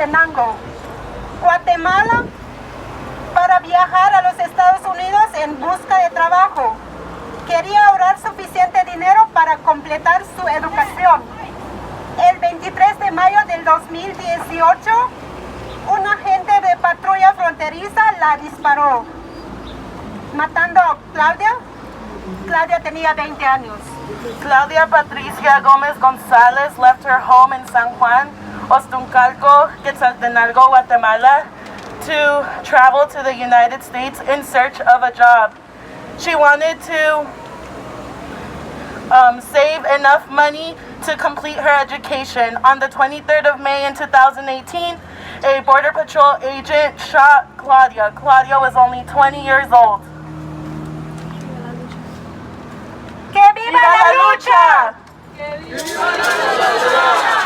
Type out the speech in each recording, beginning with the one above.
Quetzaltenango, Guatemala, para viajar a los Estados Unidos en busca de trabajo. Quería ahorrar suficiente dinero para completar su educación. El 23 de mayo del 2018, un agente de patrulla fronteriza la disparó, matando a Claudia. Claudia tenía 20 años. Claudia Patricia Gómez González left her home in San Juan, Ostuncalco, Quetzaltenango, Guatemala, to travel to the United States in search of a job. She wanted to save enough money to complete her education. On the 23rd of May in 2018, a Border Patrol agent shot Claudia. Claudia was only 20 years old. ¡Que viva la lucha! ¡Que viva la lucha!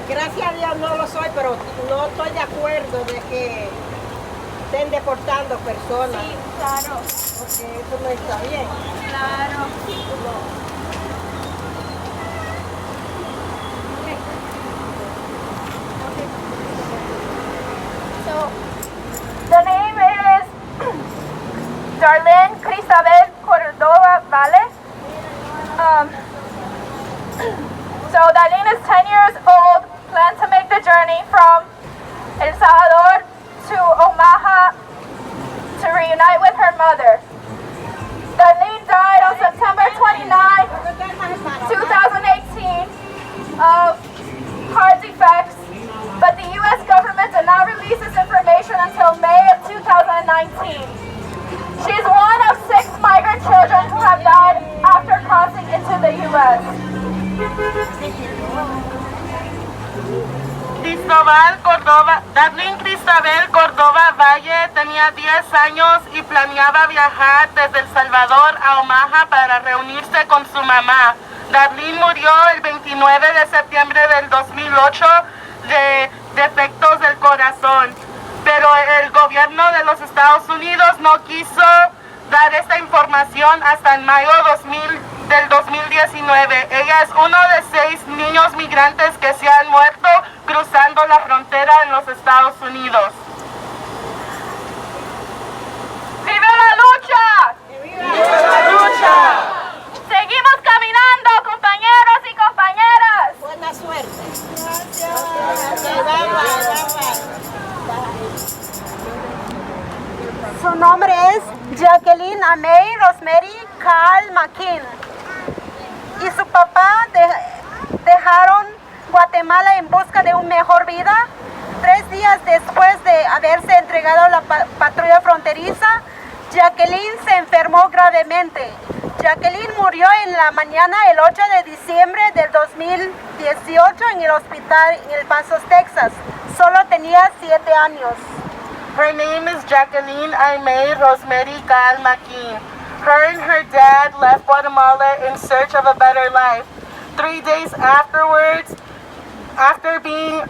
Gracias a Dios no lo soy, pero no estoy de acuerdo de que estén deportando personas. Sí, claro. Porque eso no está bien. Claro. So, the name is Darlene Cristabel Cordova Vale. So Darlene is 10 years old, plans to make the journey from El Salvador to Omaha to reunite with her mother. Darlene died on September 29, 2018 of heart defects, but the U.S. government did not release this information until May of 2019. She's one of 6 migrant children who have died after crossing into the U.S. Darlene Cristabel Cordova Valle tenía 10 años y planeaba viajar desde El Salvador a Omaha para reunirse con su mamá. Darlene murió el 29 de septiembre del 2008 de defectos del corazón, pero el gobierno de los Estados Unidos no quiso dar esta información hasta en mayo del 2019. Ella es uno de 6 niños migrantes que se han muerto cruzando la frontera en los Estados Unidos. ¡Viva la lucha! ¡Viva la lucha! Seguimos caminando, compañeros y compañeras. Buena suerte. Su nombre es Jacqueline Caal Maquin. Y su papá dejaron Guatemala en busca de una mejor vida. 3 días después de haberse entregado a la patrulla fronteriza, Jacqueline se enfermó gravemente. Jacqueline murió en la mañana el 8 de diciembre del 2018 en el hospital en El Paso, Texas. Solo tenía 7 años. Her name is Jacqueline Rosemary Caal Maquin. Her and her dad left Guatemala in search of a better life. 3 days afterwards, after being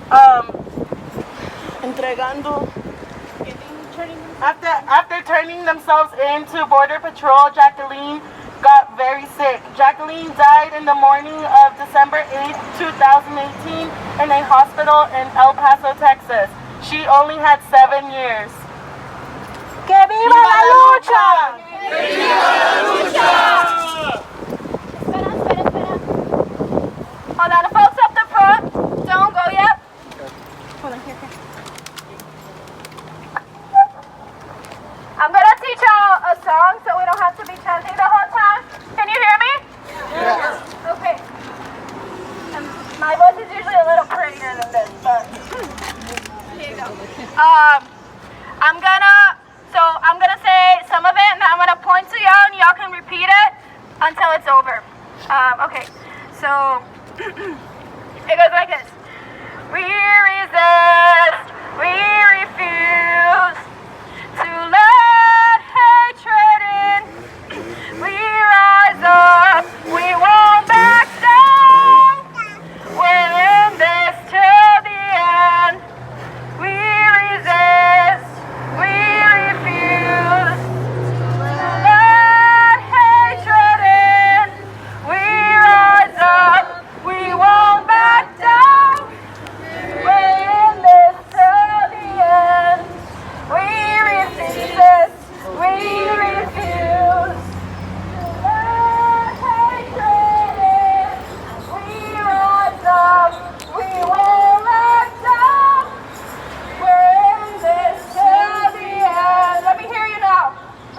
after turning themselves into Border Patrol, Jacqueline got very sick. Jacqueline died in the morning of December 8, 2018 in a hospital in El Paso, Texas. She only had 7 years. ¡Que viva la lucha! ¡Que viva la lucha! Espera. Hold on, the folks up the front, don't go yet. Hold on, here. I'm gonna teach y'all a song so we don't have until it's over. Okay, so it goes like this. We resist, we refuse to let hatred in. We rise up, we won't back down. We're in this till the end. We resist, we refuse to let hatred in. We rise up, we won't back down. We're in this till the end. We resist, we refuse to let hatred in. We rise up, we won't back down. We're in this till the end. Let me hear you now.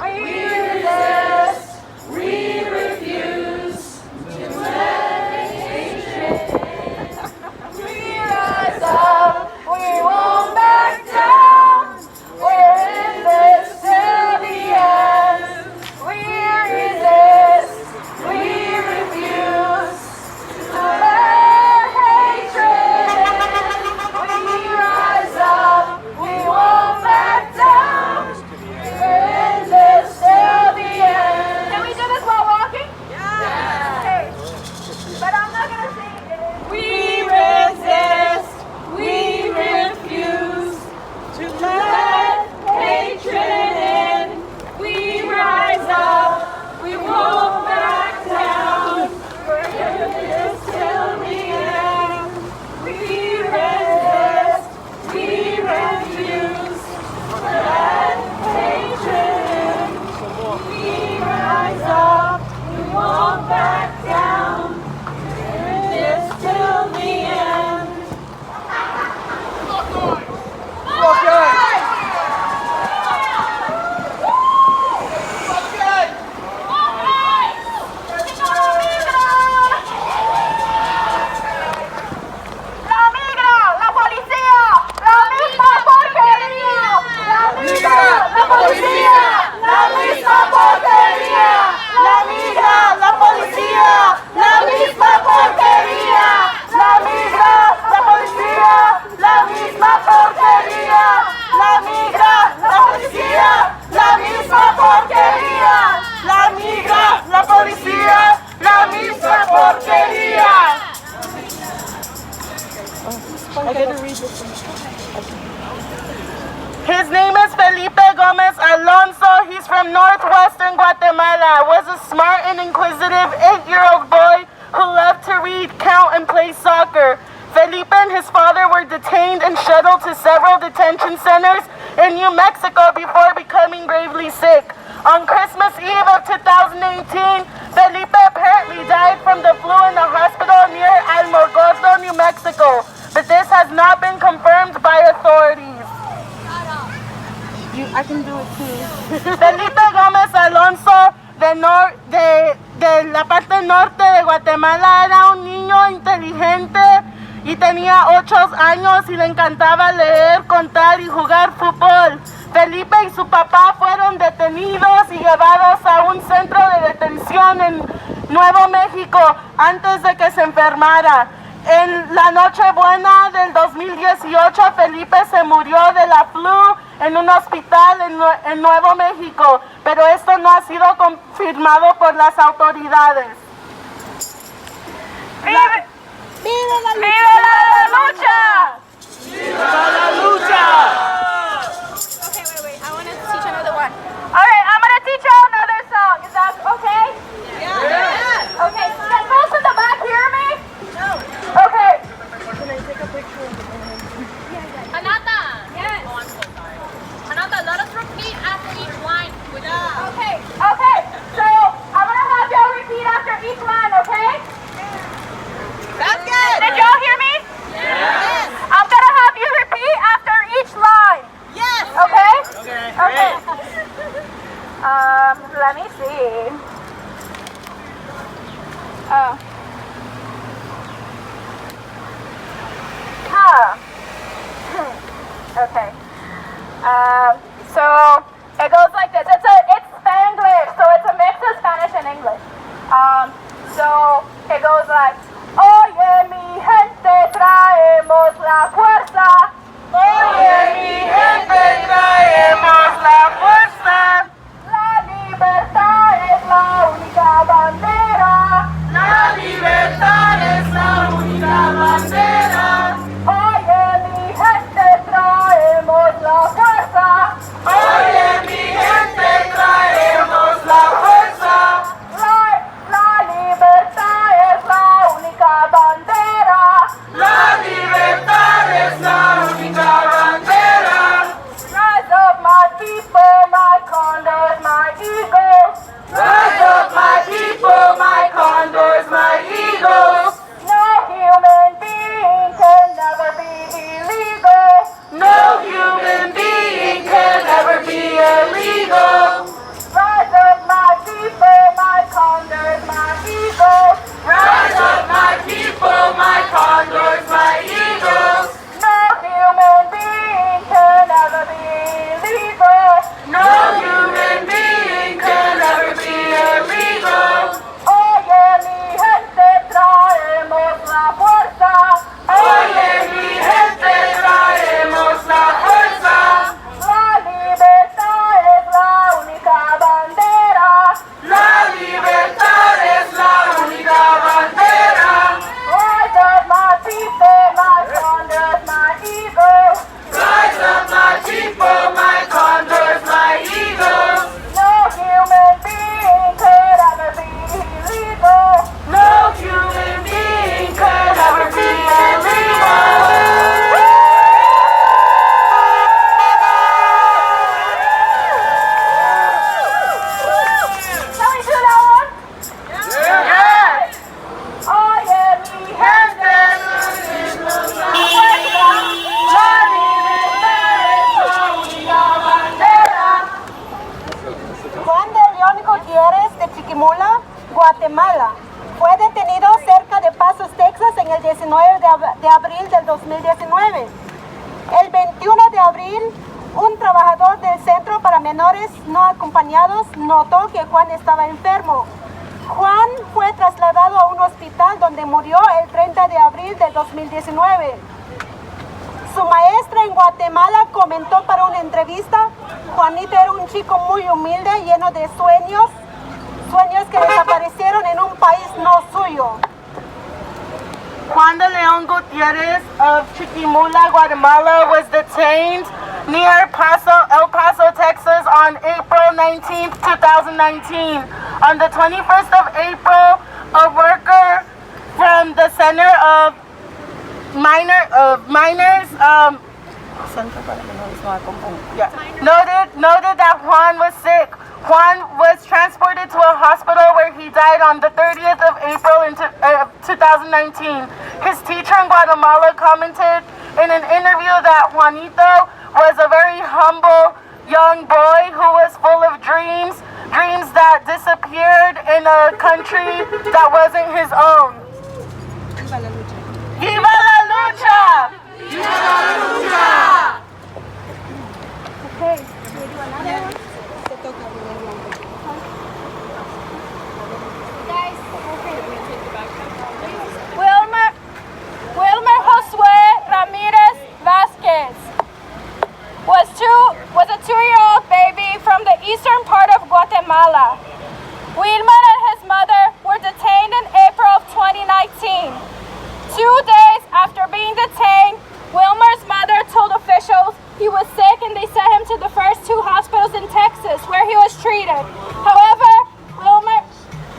We resist, we refuse to let hatred in. We rise up, we won't back down. We're in this till the end. We resist, we refuse to let hatred in. We rise up, we won't back down. We're in this till the end. Can we do this while walking? Yeah. Okay. But I'm not gonna sing it. We resist, we refuse to let hatred in. We rise up, we won't back down. We're in this till the end. We resist, we refuse to let hatred in. We rise up, we won't back down. We're in this till the end. La migra, la policía, la misma porquería. La migra, la policía, la misma porquería. La migra, la policía, la misma porquería. La migra, la policía, la misma porquería. La migra, la policía, la misma porquería. La migra, la policía, la misma porquería. His name is Felipe Gómez Alonzo. He's from northwestern Guatemala. Was a smart and inquisitive 8-year-old boy who loved to read, count, and play soccer. Felipe and his father were detained and shuttled to several detention centers in New Mexico before becoming gravely sick. On Christmas Eve of 2018, Felipe apparently died from the flu in a hospital near Alamogordo, New Mexico, but this has not been confirmed by authorities. I can do it too. Felipe Gómez Alonzo de la parte norte de Guatemala era un niño inteligente y tenía 8 años y le encantaba leer, contar y jugar fútbol. Felipe y su papá fueron detenidos y llevados a un centro de detención en Nuevo México antes de que se enfermara. En la Nochebuena del 2018, Felipe se murió de la flu en un hospital en Nuevo México, pero esto no ha sido confirmado por las autoridades. ¡Vive la lucha! ¡Viva la lucha! Okay, wait. I want to teach another one. All right, I'm going to teach you another song. Is that okay? Yeah. Okay, can those in the back hear me? No. Okay. Can I take a picture of the Anata! Yes. Oh, I'm so sorry. Anata, let us repeat after each line. Okay. So I'm going to have y'all repeat after each line, okay? That's good. Did y'all hear me? Yes. I'm going to have you repeat after each line. Yes. Okay? Okay. Let me see. Okay. So it goes like this. It's Spanglish, so it's a mix of Spanish and English. Chiquimula, Guatemala. Fue detenido cerca de Pasos, Texas, en el 19 de abril del 2019. El 21 de abril, un trabajador del Centro para Menores No Acompañados notó que Juan estaba enfermo. Juan fue trasladado a un hospital donde murió el 30 de abril del 2019. Su maestra en Guatemala comentó para una entrevista: Juanito era un chico muy humilde, lleno de sueños que desaparecieron en un país no suyo. Juan de León Gutiérrez of Chiquimula, Guatemala, was detained near El Paso, Texas on April 19, 2019. On the 21st of April, a worker from the Center of Minors noted that Juan was sick. Juan was transported to a hospital where he died on the 30th of April in 2019. His teacher in Guatemala commented in an interview that Juanito was a very humble young boy who was full of dreams that disappeared in a country that wasn't his own. ¡Viva la lucha! ¡Viva la lucha! Okay, should we do another one? Wilmer Josué Ramírez Vásquez was a 2-year-old baby from the eastern part of Guatemala. Wilmer and his mother were detained in April of 2019. 2 days after being detained, Wilmer's mother told officials he was sick and they sent him to the first 2 hospitals in Texas where he was treated. However, Wilmer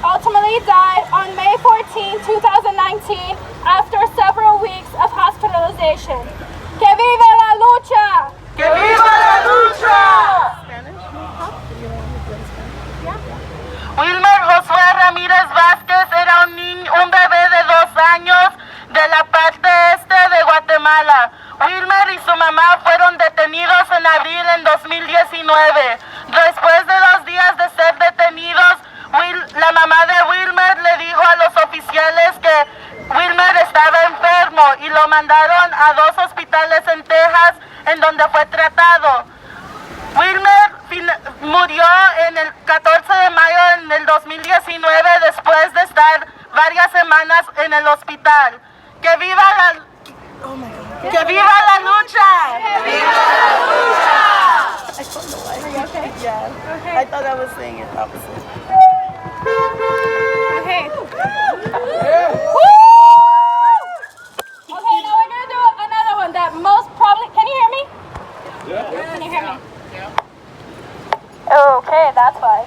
ultimately died on May 14, 2019 after several weeks of hospitalization. ¡Que viva la lucha! ¡Que viva la lucha! Wilmer Josué Ramírez Vásquez era un bebé de 2 años de la parte este de Guatemala. Wilmer y su mamá fueron detenidos en abril en 2019. Después de 2 días de ser detenidos, la mamá de Wilmer le dijo a los oficiales que Wilmer estaba enfermo y lo mandaron a 2 hospitales en Texas en donde fue tratado. Wilmer murió en el 14 de mayo en el 2019 después de estar varias semanas en el hospital. ¡Que viva la lucha! ¡Que viva la lucha! Okay. Yeah. I thought I was saying it opposite. Okay. Woo! Okay, now we're gonna do another one that most probably. Can you hear me? Yeah. Can you hear me? Yeah. Okay, that's fine.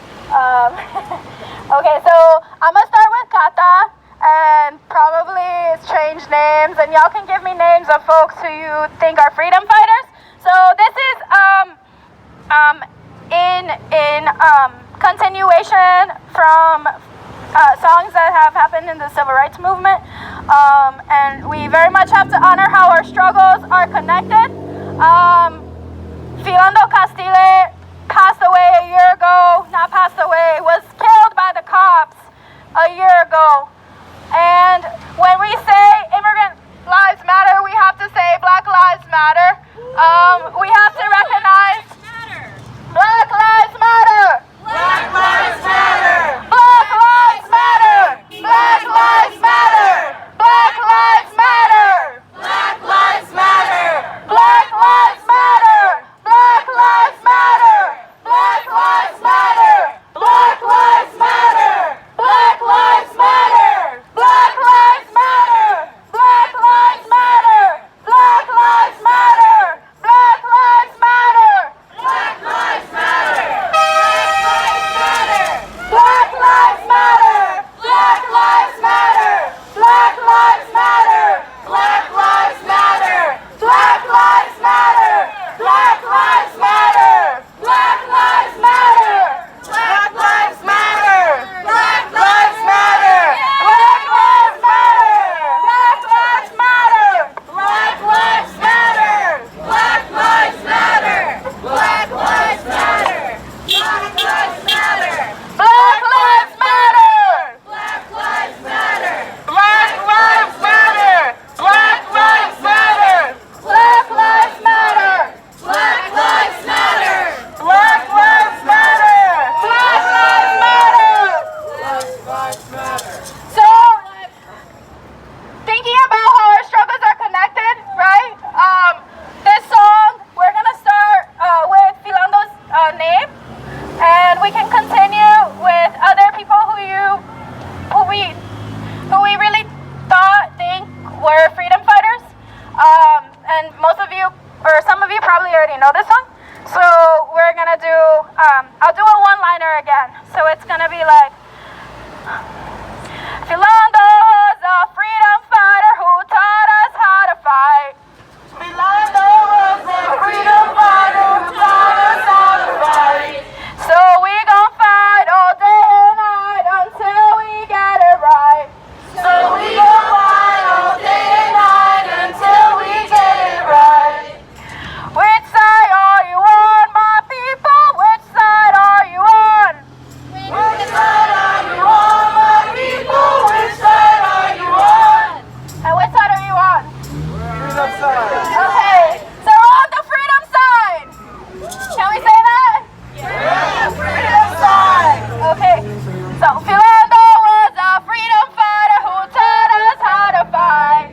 Okay, so I'm gonna start with Kata and probably change names, and y'all can give me names of folks who you think are freedom fighters. So this is in continuation from songs that have happened in the civil rights movement, and we very much have to honor how our struggles are connected. Filando Castile passed away a year ago, not passed away, was killed by the cops a year ago. And when we say immigrant lives matter, we have to say Black Lives Matter. We have to recognize Black Lives Matter! Black Lives Matter! Black Lives Matter! Black Lives Matter! Black Lives Matter! Black Lives Matter! Black Lives Matter! Black Lives Matter! Black Lives Matter! Black Lives Philando was a freedom fighter who taught us how to fight. Philando was a freedom fighter who taught us how to fight. So we gon' fight all day and night until we get it right. So we gon' fight all day and night until we get it right. Which side are you on, my people? Which side are you on? Which side are you on, my people? Which side are you on? And which side are you on? Freedom side. Okay, so we're on the freedom side. Can we say that? Yeah, freedom side. Okay, so Philando was a freedom fighter who taught us how to fight.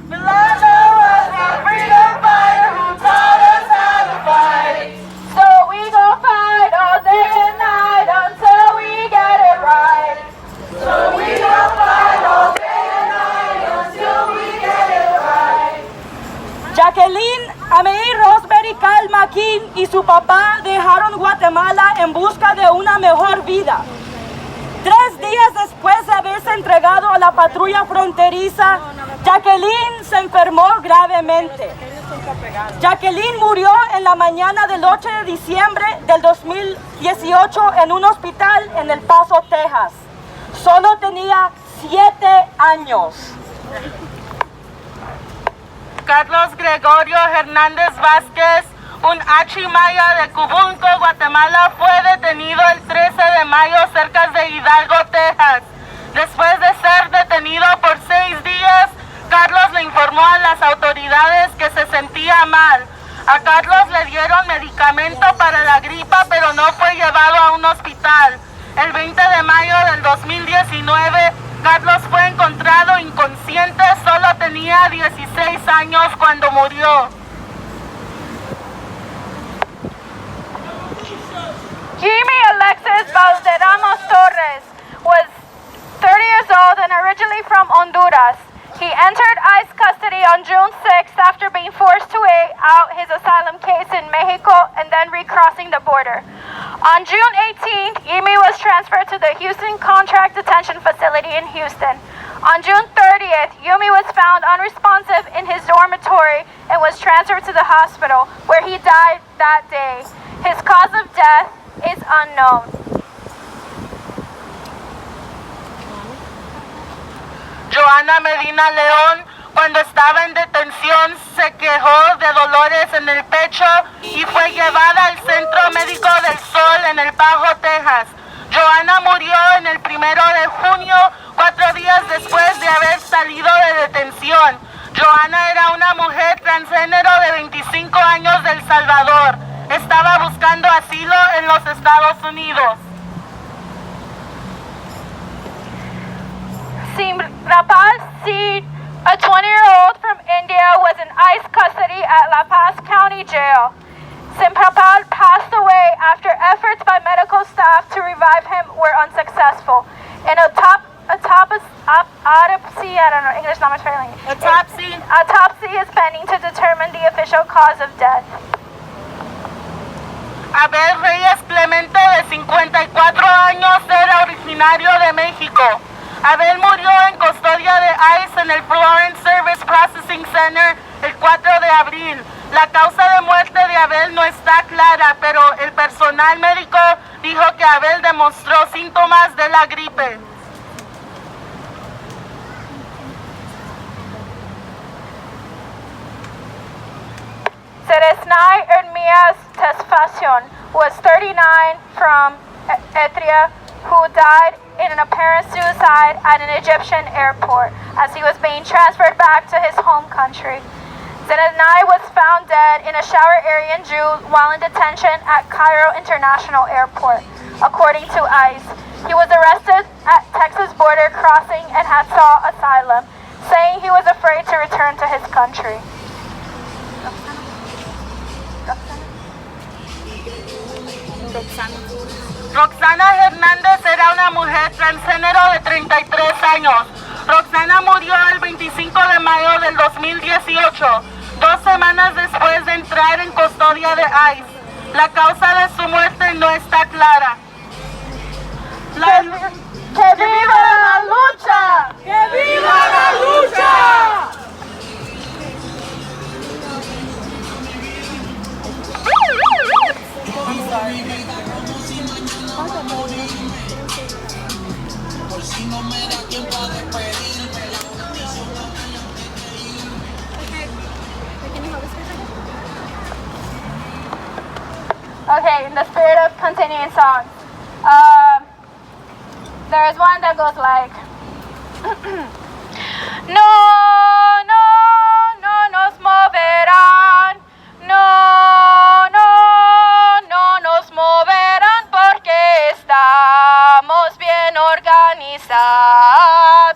Philando was a freedom fighter who taught us how to fight. So we gon' fight all day and night until we get it right. So we gon' fight all day and night until we get it right. Jacqueline Caal Maquin y su papá dejaron Guatemala en busca de una mejor vida. 3 días después de haberse entregado a la patrulla fronteriza, Jacqueline se enfermó gravemente. Jacqueline murió en la mañana del 8 de diciembre del 2018 en un hospital en El Paso, Texas. Solo tenía 7 años. Carlos Gregorio Hernández Vásquez, un achimaya de Cubunco, Guatemala, fue detenido el 13 de mayo cerca de Hidalgo, Texas. Después de ser detenido por 6 días, Carlos le informó a las autoridades que se sentía mal. A Carlos le dieron medicamento para la gripa, pero no fue llevado a un hospital. El 20 de mayo del 2019, Carlos fue encontrado inconsciente, solo tenía 16 años cuando murió. Jimmy Alexis Valderramos Torres was 30 years old and originally from Honduras. He entered ICE custody on June 6th after being forced to wait out his asylum case in Mexico and then recrossing the border. On June 18th, Jimmy was transferred to the Houston Contract Detention Facility in Houston. On June 30th, Yumi was found unresponsive in his dormitory and was transferred to the hospital, where he died that day. His cause of death is unknown. Johana Medina León, cuando estaba en detención, se quejó de dolores en el pecho y fue llevada al Centro Médico del Sol en El Paso, Texas. Johana murió en el 1 de junio, 4 días después de haber salido de detención. Johana era una mujer transgénero de 25 años de El Salvador. Estaba buscando asilo en los Estados Unidos. Simrapal Seed, a 20-year-old from India, was in ICE custody at La Paz County Jail. Simrapal passed away after efforts by medical staff to revive him were unsuccessful. An autopsy, I don't know, English not much failing. Autopsy is pending to determine the official cause of death. Abel Reyes Clemente, de 54 años, era originario de México. Abel murió en custodia de ICE en el Florence Service Processing Center el 4 de abril. La causa de muerte de Abel no está clara, pero el personal médico dijo que Abel demostró síntomas de la gripe. Ceresnay Ermias Tesfacion was 39 from Etria, who died in an apparent suicide at an Egyptian airport as he was being transferred back to his home country. Ceresnay was found dead in a shower area in June while in detention at Cairo International Airport, according to ICE. He was arrested at Texas border crossing and had sought asylum, saying he was afraid to return to his country. Roxana Hernández era una mujer transgénero de 33 años. Roxana murió el 25 de mayo del 2018, 2 semanas después de entrar en custodia de ICE. La causa de su muerte no está clara. ¡Que viva Okay, in the spirit of continuing song, there is one that goes like, no, no, no nos moverán, no, no, no nos moverán porque estamos bien organizados.